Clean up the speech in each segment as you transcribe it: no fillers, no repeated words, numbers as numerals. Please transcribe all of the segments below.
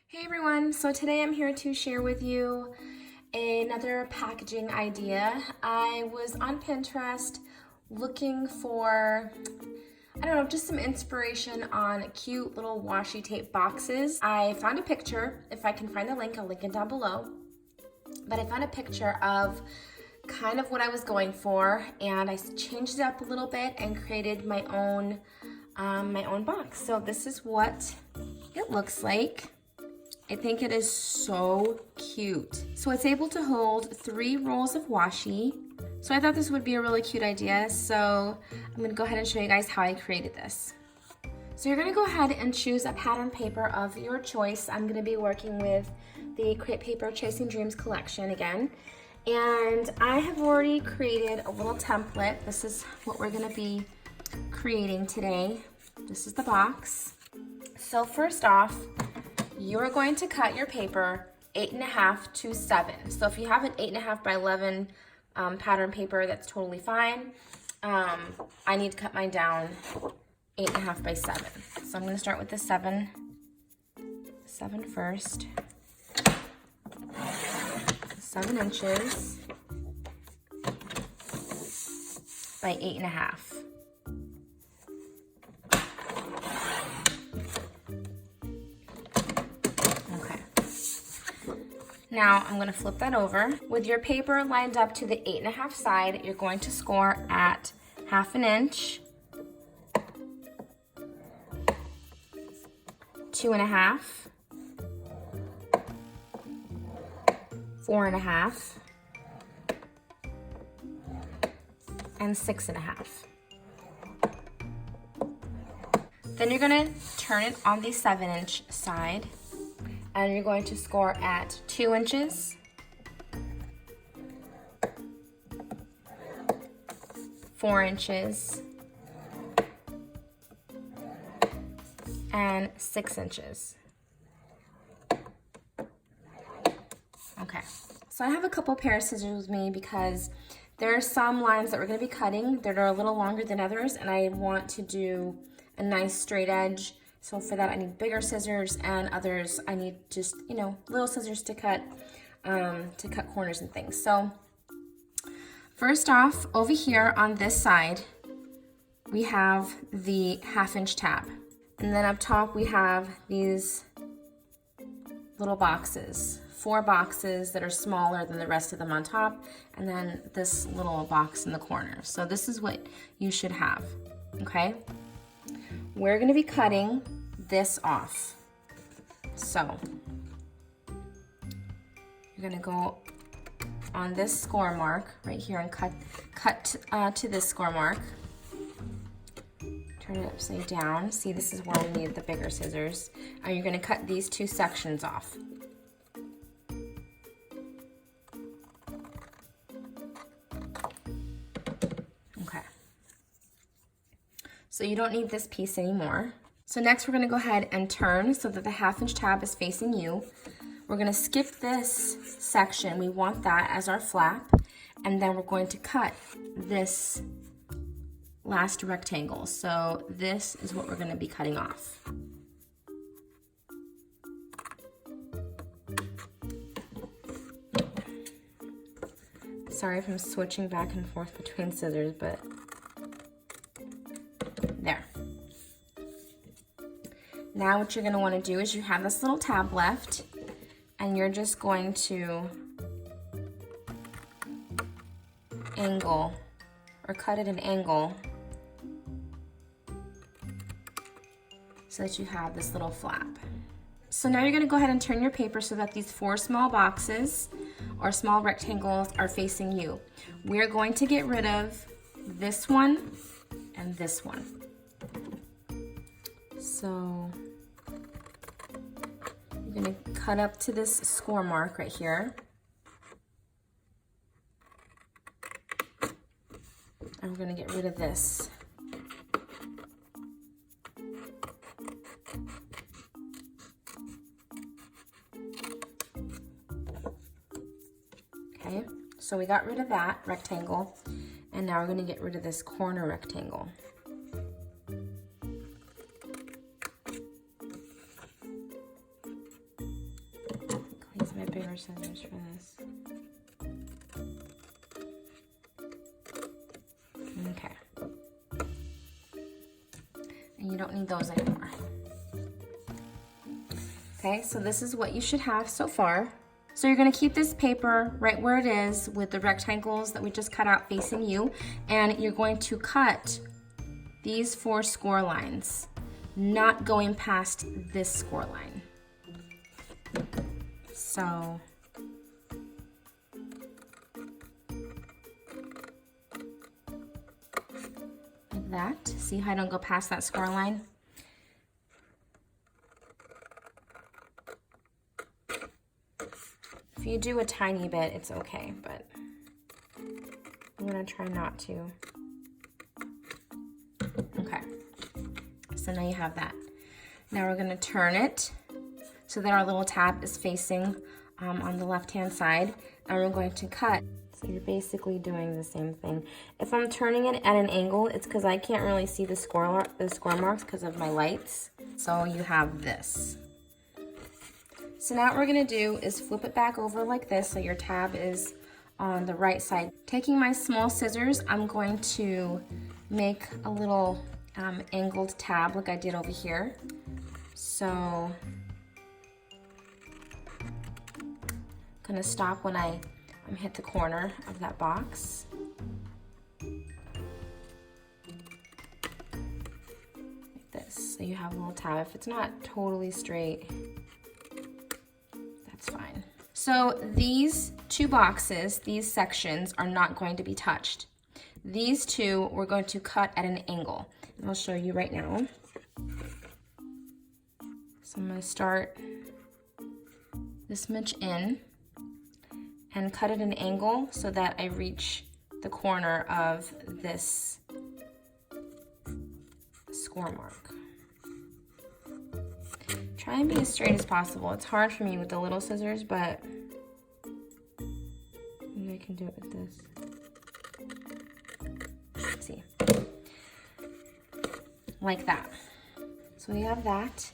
Hey everyone, so today I'm here to share with you another packaging idea. I was on Pinterest looking for, I don't know, just some inspiration on cute little washi tape boxes. I found a picture. If I can find the link, I'll link it down below. But I found a picture of kind of what I was going for, and I changed it up a little bit and created my own box. So this is what it looks like. I think it is so cute. So it's able to hold 3 rolls of washi. So I thought this would be a really cute idea. So I'm gonna go ahead and show you guys how I created this. So you're gonna go ahead and choose a pattern paper of your choice. I'm gonna be working with the Create Paper Chasing Dreams collection again. And I have already created a little template. This is what we're gonna be creating today. This is the box. So first off, you're going to cut your paper 8.5 to 7. So if you have an 8.5 by 11 pattern paper, that's totally fine. I need to cut mine down 8.5 by 7. So I'm going to start with the 7 first. 7 inches by 8.5. Now I'm going to flip that over. With your paper lined up to the 8.5 side, you're going to score at 1/2 inch, 2.5, 4.5, and 6.5. Then you're going to turn it on the 7-inch side, and you're going to score at 2 inches, 4 inches, and 6 inches. Okay, so I have a couple pair of scissors with me because there are some lines that we're going to be cutting that are a little longer than others, and I want to do a nice straight edge. So for that I need bigger scissors, and others I need just, little scissors to cut corners and things. So first off, over here on this side, we have the 1/2 inch tab. And then up top we have these little boxes, 4 boxes that are smaller than the rest of them on top, and then this little box in the corner. So this is what you should have, okay? We're gonna be cutting this off. So you're gonna go on this score mark right here and cut to this score mark. Turn it upside down. See, this is where we need the bigger scissors. And you're gonna cut these 2 sections off. Okay. So you don't need this piece anymore. So next we're gonna go ahead and turn so that the 1/2 inch tab is facing you. We're gonna skip this section. We want that as our flap. And then we're going to cut this last rectangle. So this is what we're gonna be cutting off. Sorry if I'm switching back and forth between scissors, but there. Now what you're gonna wanna do is you have this little tab left, and you're just going to angle or cut at an angle so that you have this little flap. So now you're gonna go ahead and turn your paper so that these 4 small boxes or small rectangles are facing you. We're going to get rid of this one and this one. So you're gonna cut up to this score mark right here. And we're gonna get rid of this. Okay, so we got rid of that rectangle, and now we're gonna get rid of this corner rectangle. our scissors for this. Okay. And you don't need those anymore. Okay, so this is what you should have so far. So you're gonna keep this paper right where it is with the rectangles that we just cut out facing you, and you're going to cut these 4 score lines, not going past this score line. So like that. See how I don't go past that score line? If you do a tiny bit, it's okay, but I'm gonna try not to. Okay, so now you have that. Now we're gonna turn it so that our little tab is facing on the left-hand side, and we're going to cut. So you're basically doing the same thing. If I'm turning it at an angle, it's because I can't really see the score marks because of my lights. So you have this. So now what we're gonna do is flip it back over like this so your tab is on the right side. Taking my small scissors, I'm going to make a little angled tab like I did over here. So I'm gonna stop when I hit the corner of that box. Like this, so you have a little tab. If it's not totally straight, that's fine. So these 2 boxes, these sections are not going to be touched. These 2 we're going to cut at an angle. And I'll show you right now. So I'm gonna start this much in and cut at an angle so that I reach the corner of this score mark. Try and be as straight as possible. It's hard for me with the little scissors, but maybe I can do it with this. Let's see. Like that. So we have that.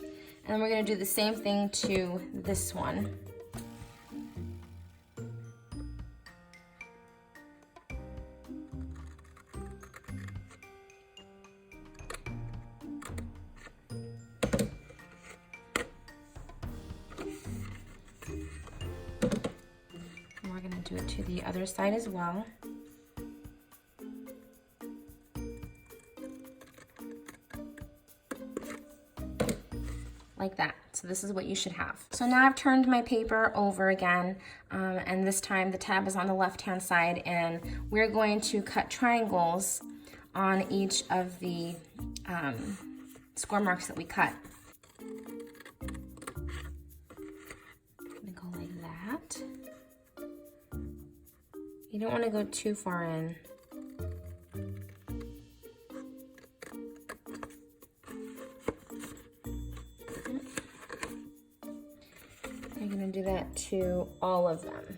And we're gonna do the same thing to this one. And we're gonna do it to the other side as well. Like that. So this is what you should have. So now I've turned my paper over again, and this time the tab is on the left-hand side, and we're going to cut triangles on each of the score marks that we cut. I'm gonna go like that. You don't want to go too far in. I'm gonna do that to all of them.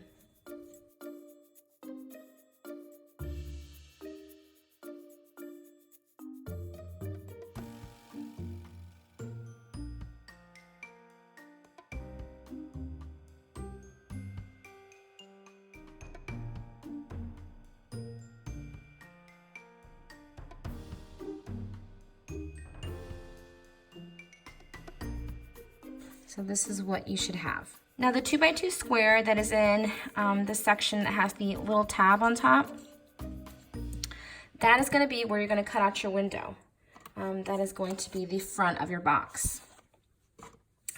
So this is what you should have. Now the 2x2 square that is in the section that has the little tab on top, that is going to be where you're going to cut out your window. That is going to be the front of your box.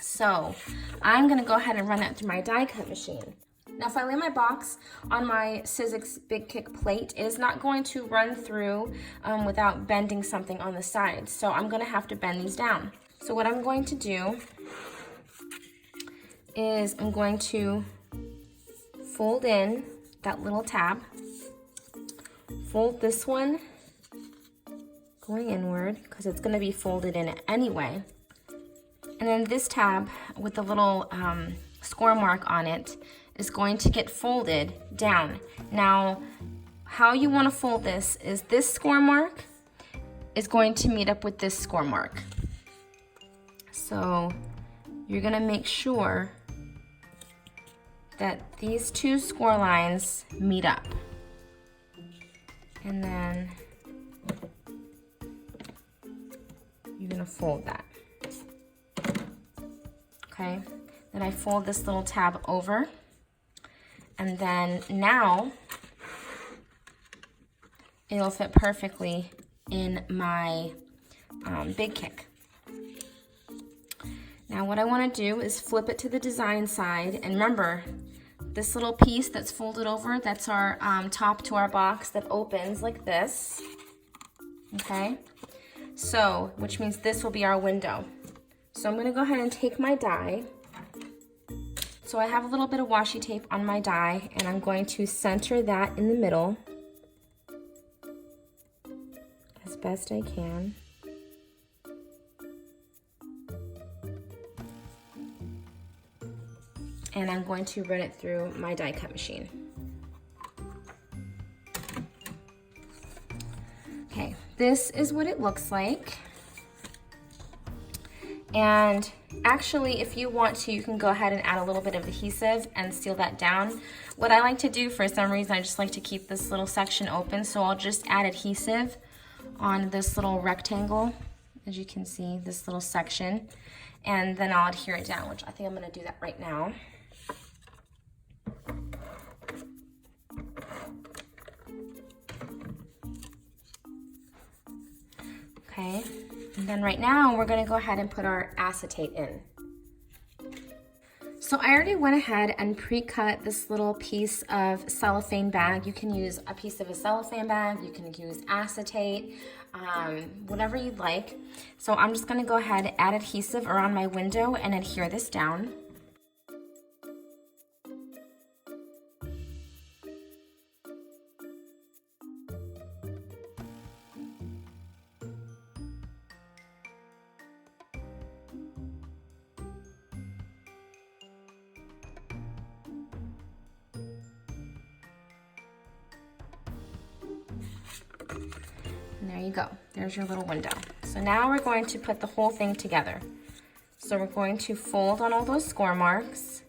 So I'm going to go ahead and run that through my die cut machine. Now if I lay my box on my Sizzix Big Kick plate, it is not going to run through without bending something on the side. So I'm going to have to bend these down. So what I'm going to do is I'm going to fold in that little tab, fold this one going inward because it's going to be folded in anyway, and then this tab with the little score mark on it is going to get folded down. Now how you want to fold this is this score mark is going to meet up with this score mark. So you're going to make sure that these two score lines meet up. And then you're gonna fold that. Okay, then I fold this little tab over, and then now it'll fit perfectly in my big kick. Now what I want to do is flip it to the design side, and remember, this little piece that's folded over, that's our top to our box that opens like this, okay? So, which means this will be our window. So I'm going to go ahead and take my die. So I have a little bit of washi tape on my die, and I'm going to center that in the middle as best I can. And I'm going to run it through my die cut machine. Okay, this is what it looks like. And actually, if you want to, you can go ahead and add a little bit of adhesive and seal that down. What I like to do, for some reason, I just like to keep this little section open, so I'll just add adhesive on this little rectangle, as you can see, this little section, and then I'll adhere it down, which I think I'm gonna do that right now. Okay, and then right now we're gonna go ahead and put our acetate in. So I already went ahead and pre-cut this little piece of cellophane bag. You can use a piece of a cellophane bag, you can use acetate, whatever you'd like. So I'm just gonna go ahead and add adhesive around my window and adhere this down. And there you go, there's your little window. So now we're going to put the whole thing together. So we're going to fold on all those score marks.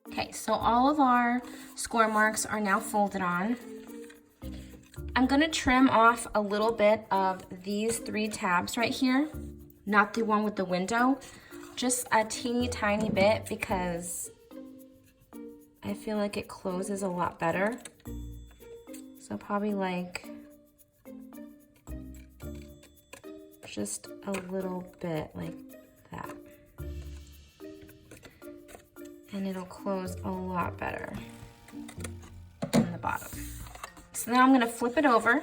Okay, so all of our score marks are now folded on. I'm gonna trim off a little bit of these 3 tabs right here, not the one with the window, just a teeny tiny bit, because I feel like it closes a lot better. So probably like just a little bit like that. And it'll close a lot better on the bottom. So now I'm gonna flip it over,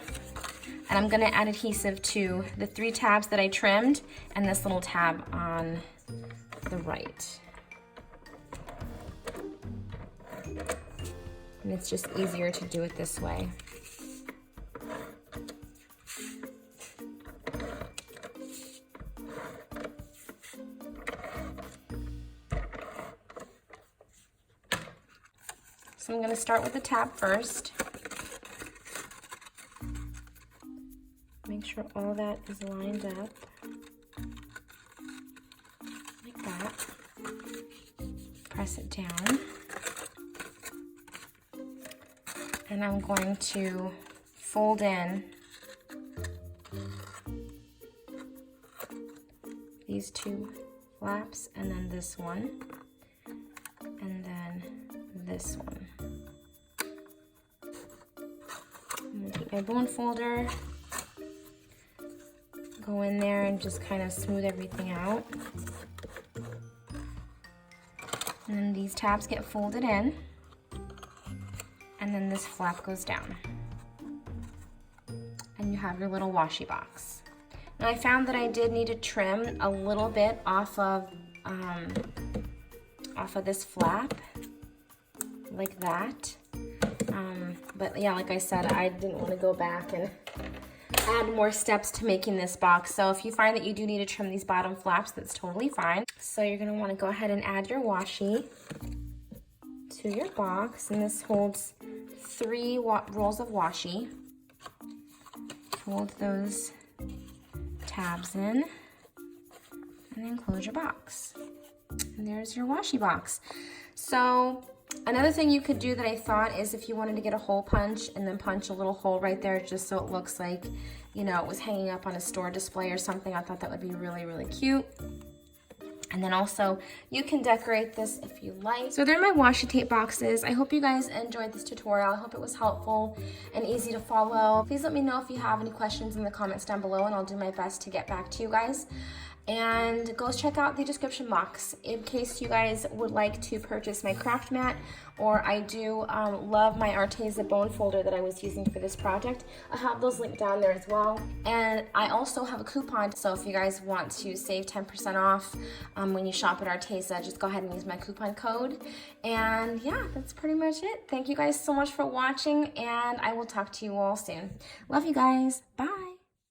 and I'm gonna add adhesive to the 3 tabs that I trimmed and this little tab on the right. And it's just easier to do it this way. So I'm gonna start with the tab first. Make sure all that is lined up, like that. Press it down. And I'm going to fold in these 2 flaps, and then this one, and then this one. I'm gonna take my bone folder, go in there and just kind of smooth everything out. And then these tabs get folded in, and then this flap goes down. And you have your little washi box. Now I found that I did need to trim a little bit off of this flap, like that. But yeah, like I said, I didn't want to go back and add more steps to making this box. So if you find that you do need to trim these bottom flaps, that's totally fine. So you're gonna want to go ahead and add your washi to your box, and this holds 3 rolls of washi. Fold those tabs in, and then close your box. And there's your washi box. So another thing you could do that I thought is if you wanted to get a hole punch and then punch a little hole right there just so it looks like, you know, it was hanging up on a store display or something. I thought that would be really, really cute. And then also you can decorate this if you like. So they're my washi tape boxes. I hope you guys enjoyed this tutorial. I hope it was helpful and easy to follow. Please let me know if you have any questions in the comments down below, and I'll do my best to get back to you guys. And go check out the description box in case you guys would like to purchase my craft mat, or I do love my Arteza bone folder that I was using for this project. I have those linked down there as well. And I also have a coupon, so if you guys want to save 10% off when you shop at Arteza, just go ahead and use my coupon code. And yeah, that's pretty much it. Thank you guys so much for watching, and I will talk to you all soon. Love you guys. Bye.